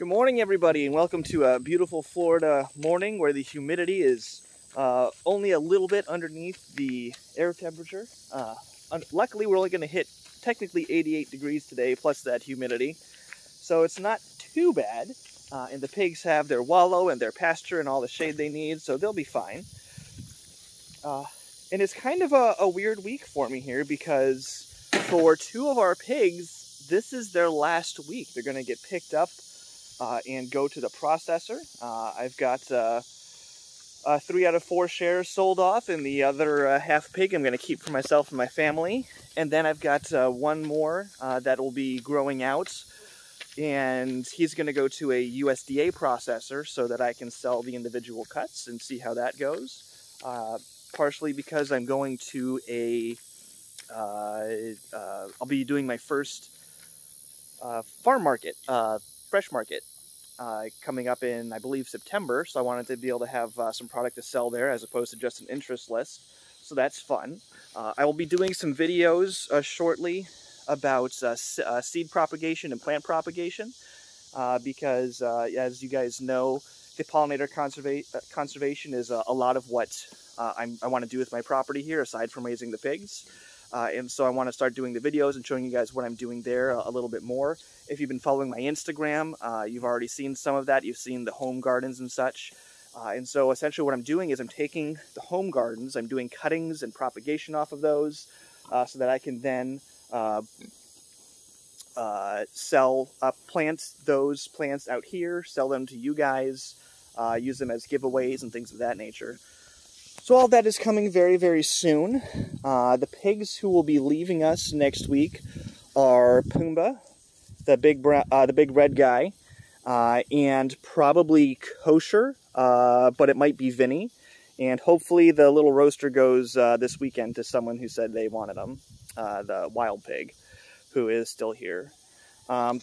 Good morning, everybody, and welcome to a beautiful Florida morning where the humidity is only a little bit underneath the air temperature. Luckily, we're only going to hit technically 88 degrees today, plus that humidity, so it's not too bad. And the pigs have their wallow and their pasture and all the shade they need, so they'll be fine. And it's kind of a weird week for me here because for two of our pigs, this is their last week. They're going to get picked up and go to the processor. I've got 3 out of 4 shares sold off, and the other half pig I'm going to keep for myself and my family. And then I've got one more that will be growing out, and he's going to go to a USDA processor so that I can sell the individual cuts and see how that goes. Partially because I'm going to I'll be doing my first farm market, fresh market, coming up in, I believe, September, so I wanted to be able to have some product to sell there as opposed to just an interest list, so that's fun. I will be doing some videos shortly about seed propagation and plant propagation, because as you guys know, the pollinator conservation is a lot of what I want to do with my property here, aside from raising the pigs. And so I want to start doing the videos and showing you guys what I'm doing there a little bit more. If you've been following my Instagram, you've already seen some of that. You've seen the home gardens and such. And so essentially what I'm doing is I'm taking the home gardens, I'm doing cuttings and propagation off of those so that I can then plant those plants out here, sell them to you guys, use them as giveaways and things of that nature. So all that is coming very, very soon. The pigs who will be leaving us next week are Pumbaa, the big red guy, and probably Kosher, but it might be Vinny. And hopefully the little roaster goes this weekend to someone who said they wanted him, the wild pig, who is still here.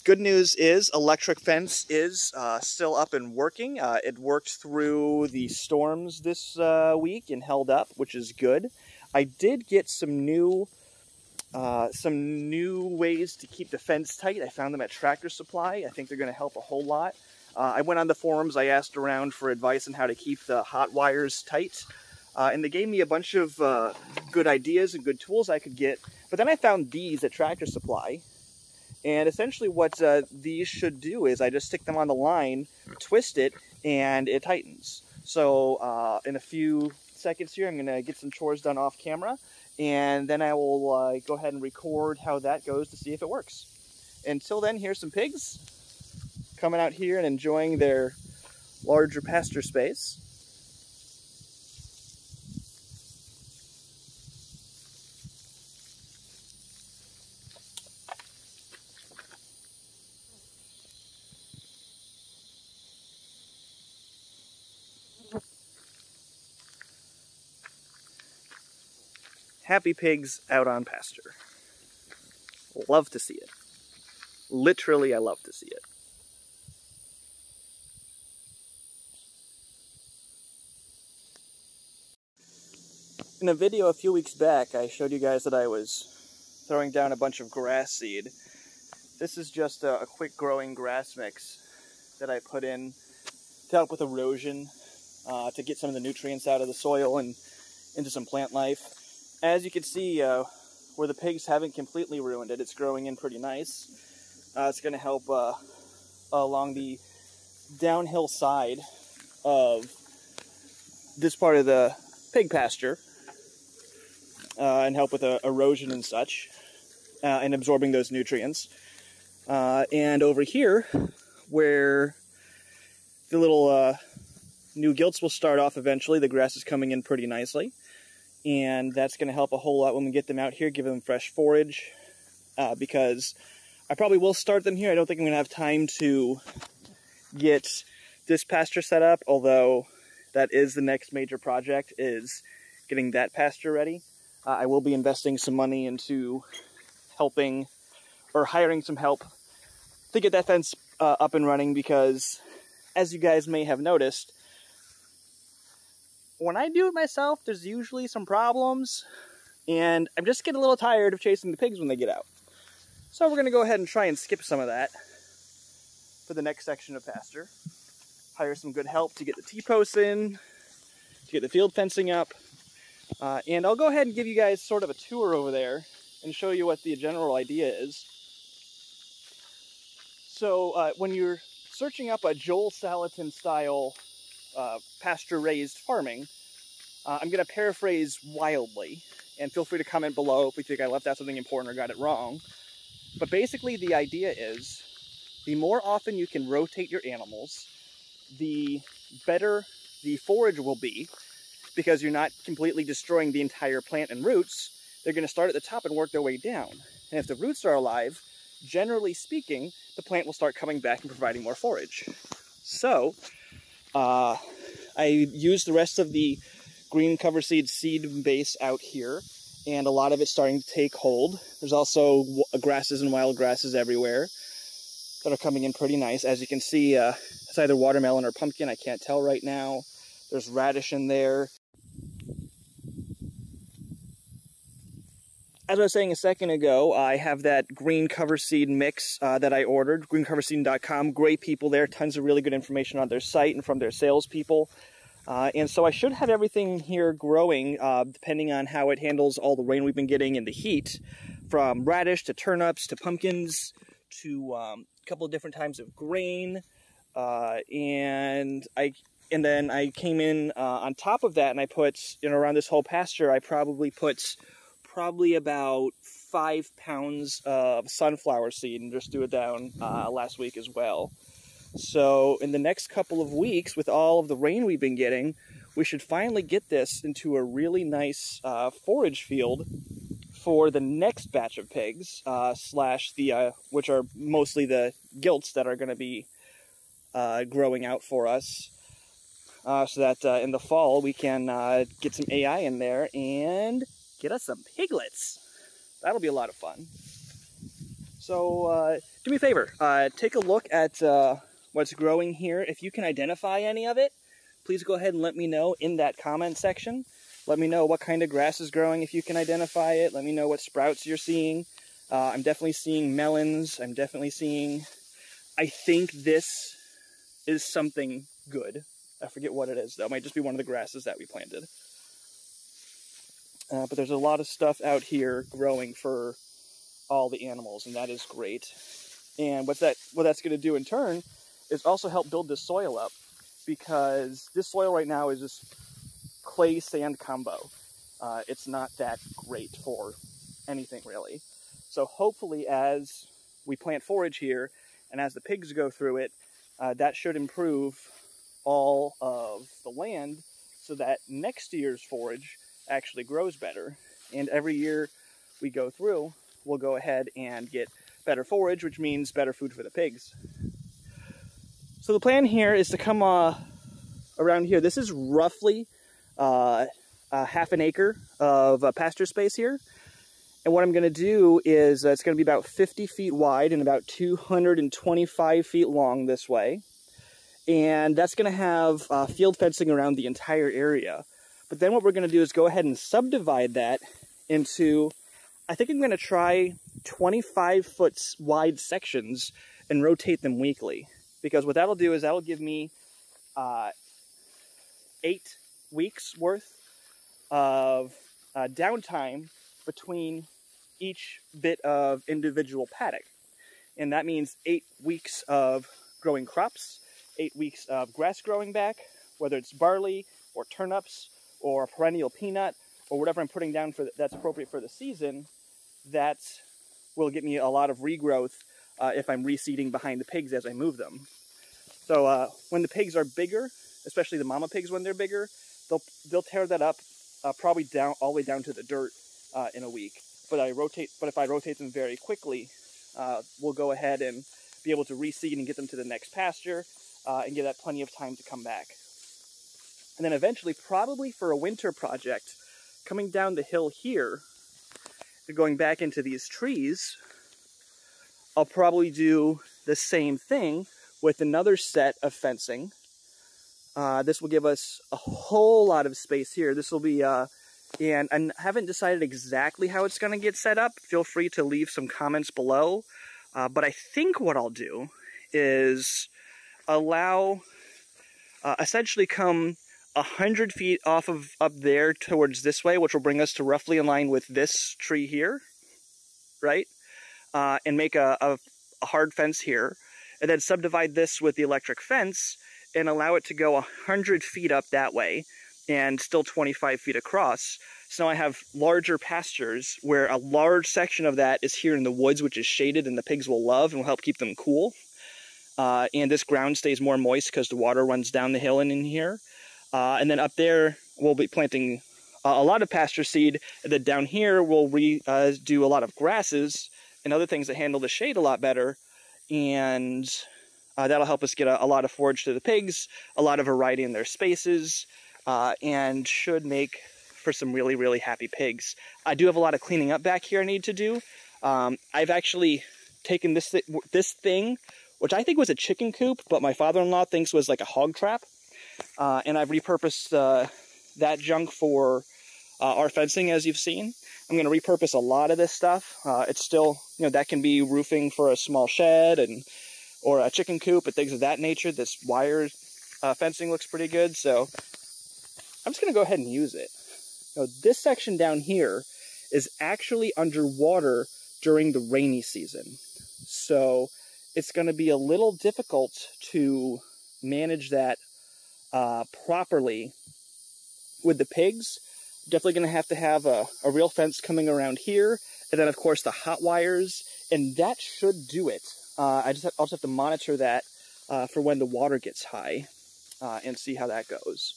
Good news is electric fence is still up and working. It worked through the storms this week and held up, which is good. I did get some new ways to keep the fence tight. I found them at Tractor Supply. I think they're going to help a whole lot. I went on the forums. I asked around for advice on how to keep the hot wires tight. And they gave me a bunch of good ideas and good tools I could get. But then I found these at Tractor Supply. And essentially what these should do is I just stick them on the line, twist it, and it tightens. So in a few seconds here, I'm going to get some chores done off camera, and then I will go ahead and record how that goes to see if it works. Until then, here's some pigs coming out here and enjoying their larger pasture space. Happy pigs out on pasture. Love to see it. Literally, I love to see it. In a video a few weeks back, I showed you guys that I was throwing down a bunch of grass seed. This is just a quick growing grass mix that I put in to help with erosion, to get some of the nutrients out of the soil and into some plant life. As you can see, where the pigs haven't completely ruined it, it's growing in pretty nice. It's going to help along the downhill side of this part of the pig pasture and help with erosion and such, and absorbing those nutrients. And over here, where the little new gilts will start off eventually, the grass is coming in pretty nicely. And that's going to help a whole lot when we get them out here, give them fresh forage, because I probably will start them here. I don't think I'm going to have time to get this pasture set up, although that is the next major project, is getting that pasture ready. I will be investing some money into helping, or hiring some help to get that fence up and running, because as you guys may have noticed, when I do it myself, there's usually some problems, and I'm just getting a little tired of chasing the pigs when they get out. So we're going to go ahead and try and skip some of that. for the next section of pasture. Hire some good help to get the T-posts in, to get the field fencing up. And I'll go ahead and give you guys sort of a tour over there and show you what the general idea is. So when you're searching up a Joel Salatin style pasture-raised farming, I'm going to paraphrase wildly, and feel free to comment below if you think I left out something important or got it wrong. But basically the idea is, the more often you can rotate your animals, the better the forage will be, because you're not completely destroying the entire plant and roots. They're going to start at the top and work their way down. And if the roots are alive, generally speaking, the plant will start coming back and providing more forage. So, I used the rest of the green cover seed base out here, and a lot of it's starting to take hold. There's also grasses and wild grasses everywhere that are coming in pretty nice. As you can see, it's either watermelon or pumpkin, I can't tell right now. There's radish in there. As I was saying a second ago, I have that green cover seed mix that I ordered, greencoverseed.com. Great people there, tons of really good information on their site and from their salespeople. And so I should have everything here growing, depending on how it handles all the rain we've been getting and the heat, from radish to turnips to pumpkins to a couple of different types of grain. And then I came in on top of that, and I put, around this whole pasture, I probably put about 5 pounds of sunflower seed, and just threw it down last week as well. So in the next couple of weeks, with all of the rain we've been getting, we should finally get this into a really nice forage field for the next batch of pigs, which are mostly the gilts that are going to be growing out for us, so that in the fall we can get some AI in there and get us some piglets. That'll be a lot of fun. So do me a favor, take a look at what's growing here. If you can identify any of it, please go ahead and let me know in that comment section. Let me know what kind of grass is growing if you can identify it. Let me know what sprouts you're seeing. I'm definitely seeing melons. I'm definitely seeing, I think this is something good. I forget what it is though. It might just be one of the grasses that we planted. But there's a lot of stuff out here growing for all the animals, and that is great. And what that's going to do in turn is also help build this soil up, because this soil right now is just clay sand combo. It's not that great for anything really. So hopefully as we plant forage here and as the pigs go through it, that should improve all of the land so that next year's forage actually grows better. And every year we go through, we'll go ahead and get better forage, which means better food for the pigs. So the plan here is to come around here. This is roughly half an acre of pasture space here. And what I'm going to do is, it's going to be about 50 feet wide and about 225 feet long this way. And that's going to have field fencing around the entire area. But then what we're going to do is go ahead and subdivide that into, I think I'm going to try 25-foot wide sections and rotate them weekly. Because what that'll do is that'll give me 8 weeks worth of downtime between each bit of individual paddock. And that means 8 weeks of growing crops, 8 weeks of grass growing back, whether it's barley or turnips or a perennial peanut or whatever I'm putting down for that's appropriate for the season. That will get me a lot of regrowth if I'm reseeding behind the pigs as I move them. So when the pigs are bigger, especially the mama pigs when they're bigger, they'll tear that up probably down all the way down to the dirt in a week. But if I rotate them very quickly, we'll go ahead and be able to reseed and get them to the next pasture and give that plenty of time to come back. And then eventually, probably for a winter project, coming down the hill here, going back into these trees, I'll probably do the same thing with another set of fencing. This will give us a whole lot of space here. This will be, and I haven't decided exactly how it's going to get set up. Feel free to leave some comments below. But I think what I'll do is allow, essentially come 100 feet off of up there towards this way, which will bring us to roughly in line with this tree here, right? And make a hard fence here, and then subdivide this with the electric fence and allow it to go 100 feet up that way and still 25 feet across. So now I have larger pastures where a large section of that is here in the woods, which is shaded and the pigs will love and will help keep them cool. And this ground stays more moist because the water runs down the hill and in here. And then up there, we'll be planting a lot of pasture seed. And then down here, we'll do a lot of grasses and other things that handle the shade a lot better. And that'll help us get a lot of forage to the pigs, a lot of variety in their spaces, and should make for some really, really happy pigs. I do have a lot of cleaning up back here I need to do. I've actually taken this thing, which I think was a chicken coop, but my father-in-law thinks was like a hog trap. And I've repurposed that junk for our fencing, as you've seen. I'm going to repurpose a lot of this stuff. It's still, that can be roofing for a small shed or a chicken coop and things of that nature. This wire fencing looks pretty good, so I'm just going to go ahead and use it. This section down here is actually underwater during the rainy season. So it's going to be a little difficult to manage that properly with the pigs. Definitely going to have a real fence coming around here, and then of course the hot wires, and that should do it. I'll just have to monitor that for when the water gets high and see how that goes.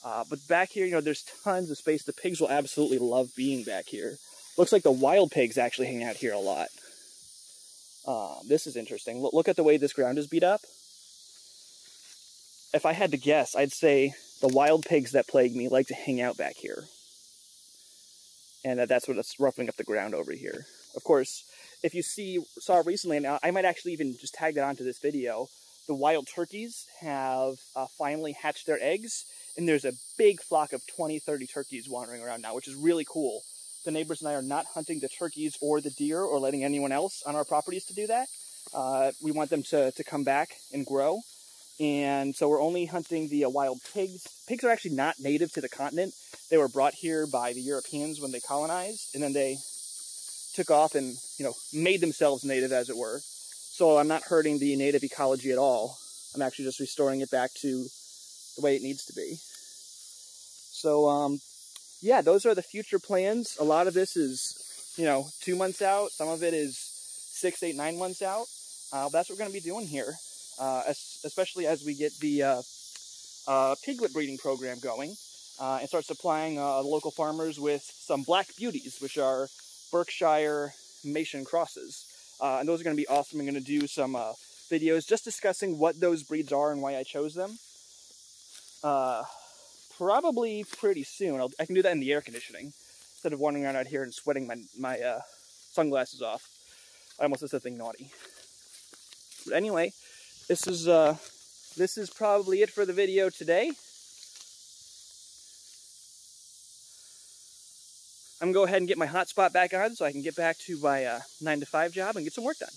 But back here, there's tons of space. The pigs will absolutely love being back here. Looks like the wild pigs actually hang out here a lot. This is interesting. Look at the way this ground is beat up. If I had to guess, I'd say the wild pigs that plague me like to hang out back here. And that's what's roughing up the ground over here. Of course, if you saw recently, and I might actually even just tag that onto this video, the wild turkeys have finally hatched their eggs, and there's a big flock of 20, 30 turkeys wandering around now, which is really cool. The neighbors and I are not hunting the turkeys or the deer or letting anyone else on our properties to do that. We want them to come back and grow. And so we're only hunting the wild pigs. Pigs are actually not native to the continent. They were brought here by the Europeans when they colonized, and then they took off and, made themselves native, as it were. So I'm not hurting the native ecology at all. I'm actually just restoring it back to the way it needs to be. So, yeah, those are the future plans. A lot of this is, 2 months out. Some of it is 6, 8, 9 months out. That's what we're going to be doing here. Especially as we get the piglet breeding program going and start supplying local farmers with some black beauties, which are Berkshire Mason crosses. And those are going to be awesome. I'm going to do some videos just discussing what those breeds are and why I chose them. Probably pretty soon. I can do that in the air conditioning instead of wandering around out here and sweating my sunglasses off. I almost said something naughty. But anyway, this is probably it for the video today. I'm going to go ahead and get my hotspot back on so I can get back to my 9 to 5 job and get some work done.